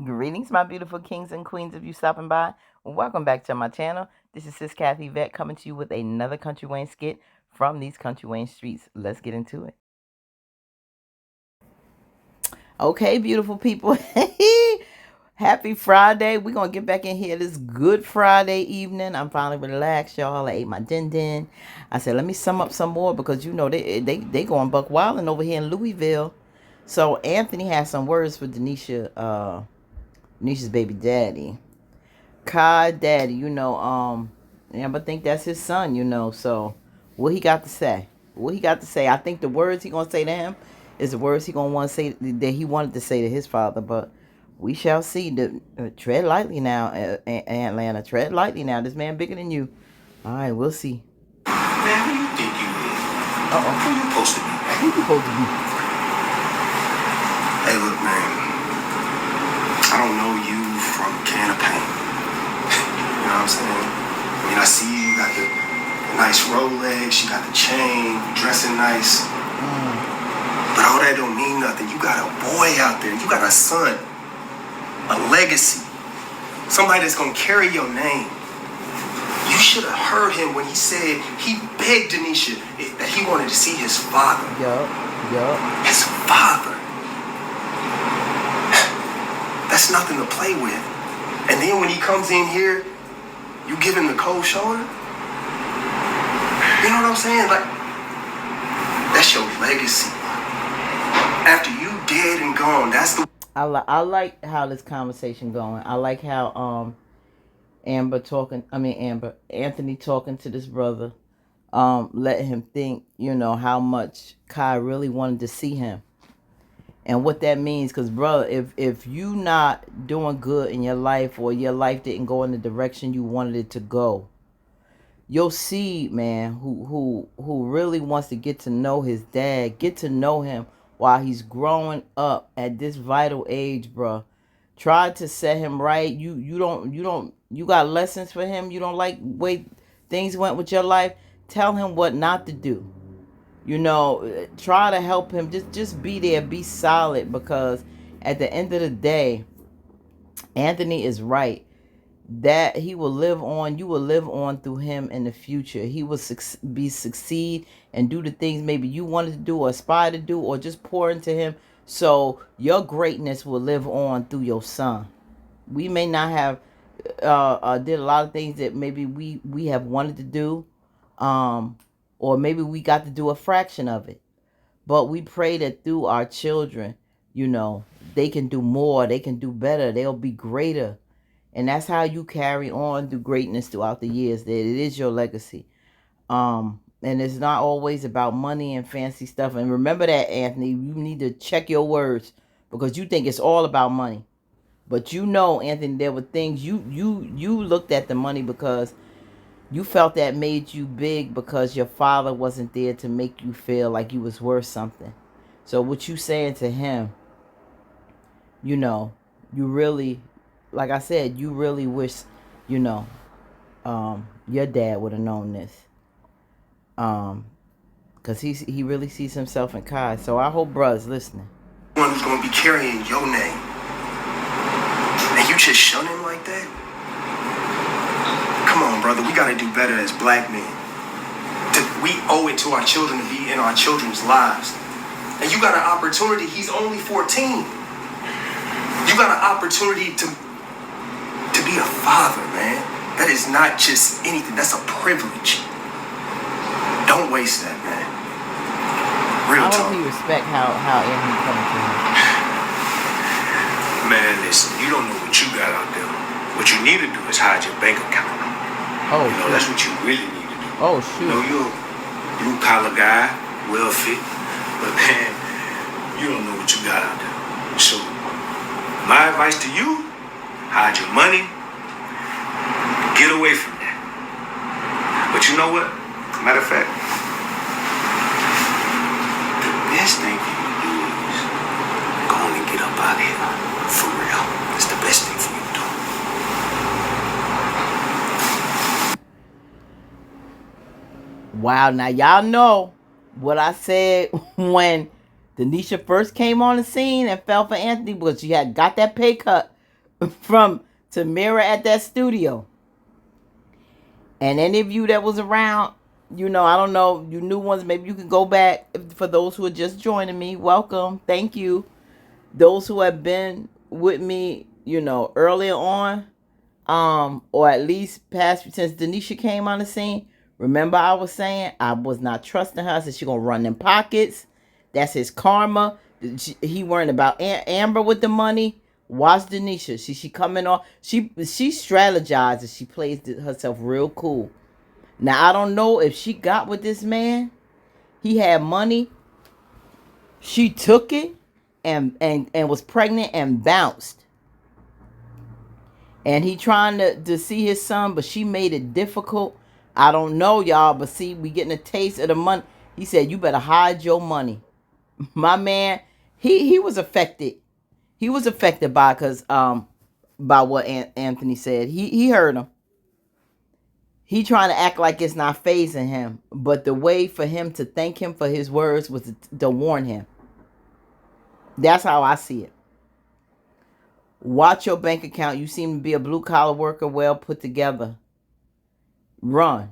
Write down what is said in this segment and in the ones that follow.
Greetings, my beautiful kings and queens of you stopping by. Welcome back to my channel. This is Sis Kathy Vet coming to you with another Country Wayne skit from these Country Wayne streets. Let's get into it. Okay, beautiful people. Happy Friday. We're going to get back in here this good Friday evening. I'm finally relaxed, y'all. I ate my din. I said, let me sum up some more because, you know, they going buck wilding over here in Louisville. So Anthony has some words for Denisha's baby daddy. Kai daddy, Amber think that's his son, so what he got to say? What he got to say? I think the words he gonna say to him is the words he gonna want to say that he wanted to say to his father, but we shall see. Tread lightly now, Atlanta. Tread lightly now. This man bigger than you. All right, we'll see. Man, who you think you is? Who you supposed to be? Who you supposed to be? Hey, look, man. I don't know you from a can of paint. You know what I'm saying? I mean, I see you got the nice Rolex, you got the chain, you dressing nice. But all that don't mean nothing. You got a boy out there. You got a son. A legacy. Somebody that's gonna carry your name. You should have heard him when he said he begged Denanisha that he wanted to see his father. Yup. His father. That's nothing to play with. And then when he comes in here, you give him the cold shoulder. You know what I'm saying? Like, that's your legacy. After you dead and gone, that's the... I like how this conversation going. I like how Anthony talking to this brother, let him think, how much Kai really wanted to see him. And what that means, because brother, if you not doing good in your life, or your life didn't go in the direction you wanted it to go, your seed, man, who really wants to get to know his dad, get to know him while he's growing up at this vital age, bro. Try to set him right. You got lessons for him. You don't like way things went with your life. Tell him what not to do. Try to help him. Just be there, be solid, because at the end of the day, Anthony is right. That he will live on, you will live on through him in the future. He will succeed and do the things maybe you wanted to do or aspire to do, or just pour into him, so your greatness will live on through your son. We may not have did a lot of things that maybe we have wanted to do, or maybe we got to do a fraction of it, but we pray that through our children, they can do more, they can do better, they'll be greater. And that's how you carry on through greatness throughout the years. That it is your legacy. And it's not always about money and fancy stuff. And remember that, Anthony, you need to check your words, because you think it's all about money. But Anthony, there were things you looked at the money because you felt that made you big, because your father wasn't there to make you feel like you was worth something. So what you saying to him, you really, like I said, you really wish, your dad would have known this. Because he really sees himself in Kai. So I hope bruh's listening. One who's going to be carrying your name. And you just shun him like that? Come on, brother. We got to do better as black men. We owe it to our children to be in our children's lives. And you got an opportunity. He's only 14. You got an opportunity to be a father, man. That is not just anything. That's a privilege. Don't waste that, man. Real talk. I hope he respect how Anthony coming to him. Man, listen, you don't know what you got out there. What you need to do is hide your bank account. Oh, that's what you really need to do. Oh, shoot. You're a blue collar guy, well fit, but man, you don't know what you got out there. So, my advice to you: hide your money, get away from that. But you know what? Matter of fact, the best thing for you to do is go on and get up out of here. For real. It's the best thing for you to do. Wow, now y'all know what I said when Denanisha first came on the scene and fell for Anthony, because she had got that pay cut from Tamira at that studio. And any of you that was around, I don't know, you new ones, maybe you can go back. For those who are just joining me, welcome. Thank you. Those who have been with me, earlier on, or at least past since Denanisha came on the scene. Remember, I was saying I was not trusting her. I said she gonna run them pockets. That's his karma. He worrying about Amber with the money. Watch Denanisha. She coming off. She strategizes. She plays herself real cool. Now I don't know if she got with this man. He had money. She took it and was pregnant and bounced. And he trying to see his son, but she made it difficult. I don't know, y'all, but see, we getting a taste of the money. He said, you better hide your money. My man, he was affected. He was affected by by what Anthony said. He heard him. He trying to act like it's not phasing him. But the way for him to thank him for his words was to warn him. That's how I see it. Watch your bank account. You seem to be a blue collar worker, well put together. Run.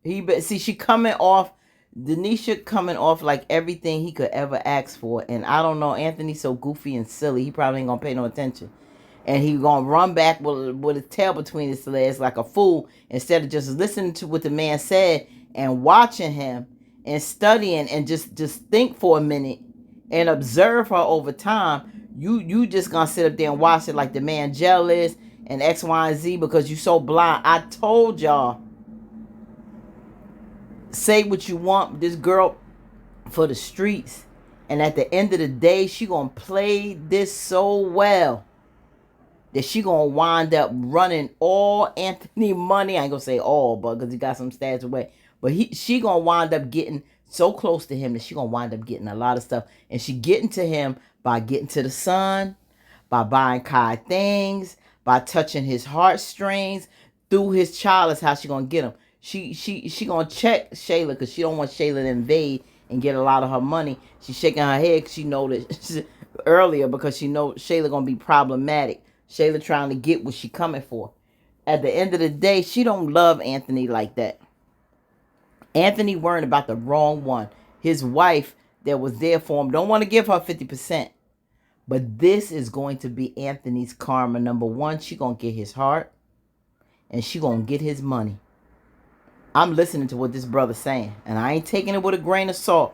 She coming off, Denanisha coming off like everything he could ever ask for. And I don't know, Anthony's so goofy and silly, he probably ain't gonna pay no attention. And he gonna run back with his tail between his legs like a fool, instead of just listening to what the man said and watching him and studying and just think for a minute and observe her over time. You just gonna sit up there and watch it like the man jealous and X, Y, and Z because you so blind. I told y'all, say what you want, this girl for the streets, and at the end of the day, she gonna play this so well that she gonna wind up running all Anthony money. I ain't gonna say all, but because he got some stats away, but she gonna wind up getting so close to him that she gonna wind up getting a lot of stuff. And she getting to him by getting to the son, by buying Kai things, by touching his heartstrings. Through his child is how she gonna get him. She gonna check Shayla because she don't want Shayla to invade and get a lot of her money. She's shaking her head because she know that earlier, because she know Shayla gonna be problematic. Shayla trying to get what she coming for. At the end of the day, she don't love Anthony like that. Anthony worrying about the wrong one. His wife that was there for him don't want to give her 50%. But this is going to be Anthony's karma. Number one, she gonna get his heart, and she gonna get his money. I'm listening to what this brother's saying, and I ain't taking it with a grain of salt.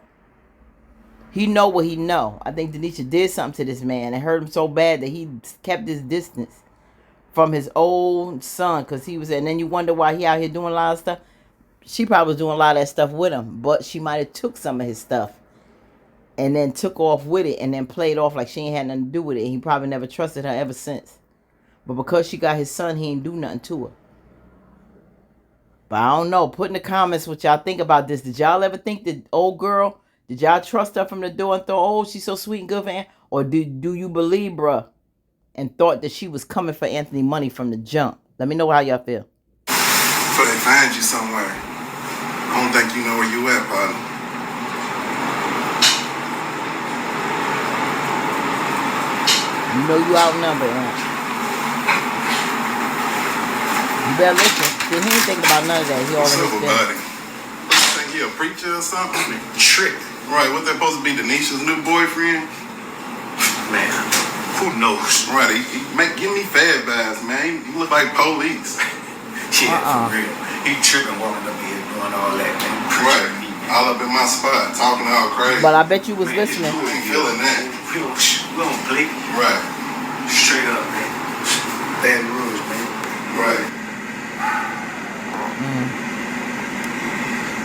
He know what he know. I think Denanisha did something to this man and hurt him so bad that he kept his distance from his old son, because he was, and then you wonder why he out here doing a lot of stuff. She probably was doing a lot of that stuff with him, but she might have took some of his stuff and then took off with it and then played off like she ain't had nothing to do with it. And he probably never trusted her ever since. But because she got his son, he ain't do nothing to her. But I don't know. Put in the comments what y'all think about this. Did y'all ever think that old girl, did y'all trust her from the door and thought, oh, she's so sweet and good for him? Or do you believe, bruh, and thought that she was coming for Anthony money from the jump? Let me know how y'all feel. So they find you somewhere. I don't think you know where you at, partner. You know you outnumbered, huh? You better listen. See, he ain't thinking about none of that. He all in his buddy. What you think, he a preacher or something? Trick. Right, what that supposed to be, Denisha's new boyfriend? Man, who knows? Right, give me fad vibes, man. You look like police. Yeah, for real. He tripping walking up here doing all that, man. Right, all up in my spot, talking all crazy. But I bet you was listening. You ain't feeling that. We don't play. Right. Straight up, man. Bad rules, man. Right.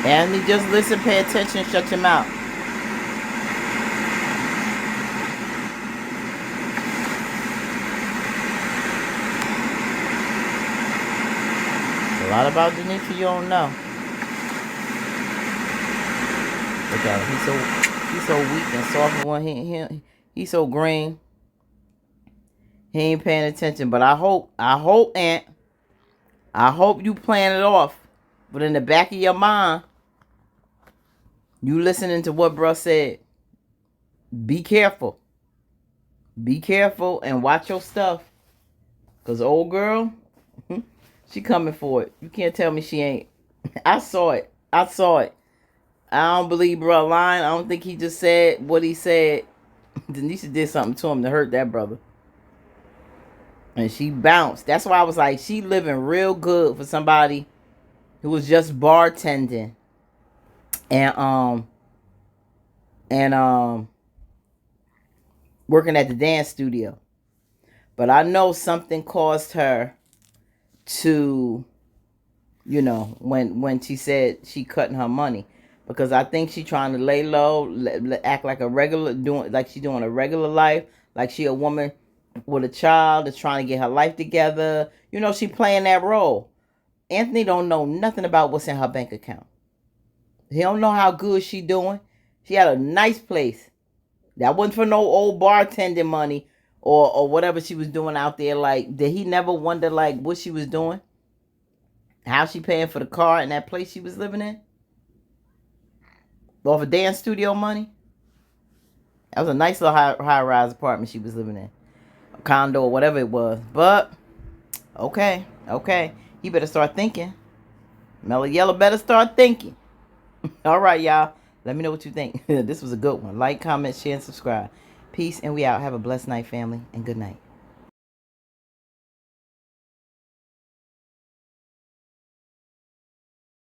Anthony, just listen, pay attention, shut your mouth. A lot about Denanisha you don't know. Look at him. He's so weak and soft. When he's so green. He ain't paying attention. But I hope, Aunt, I hope you plan it off. But in the back of your mind, you listening to what bruh said. Be careful. Be careful and watch your stuff. Because old girl, she coming for it. You can't tell me she ain't. I saw it. I saw it. I don't believe bro lying. I don't think he just said what he said. Denisha did something to him to hurt that brother. And she bounced. That's why I was like, she living real good for somebody who was just bartending. And working at the dance studio. But I know something caused her to, when she said she cutting her money. Because I think she trying to lay low, act like a regular, like she doing a regular life, like she a woman with a child that's trying to get her life together. She playing that role. Anthony don't know nothing about what's in her bank account. He don't know how good she doing. She had a nice place. That wasn't for no old bartending money or whatever she was doing out there. Like, did he never wonder, like, what she was doing? How she paying for the car in that place she was living in? Off of dance studio money? That was a nice little high-rise apartment she was living in. A condo or whatever it was. But, okay. He better start thinking. Mellow Yellow better start thinking. All right, y'all. Let me know what you think. This was a good one. Like, comment, share, and subscribe. Peace, and we out. Have a blessed night, family, and good night.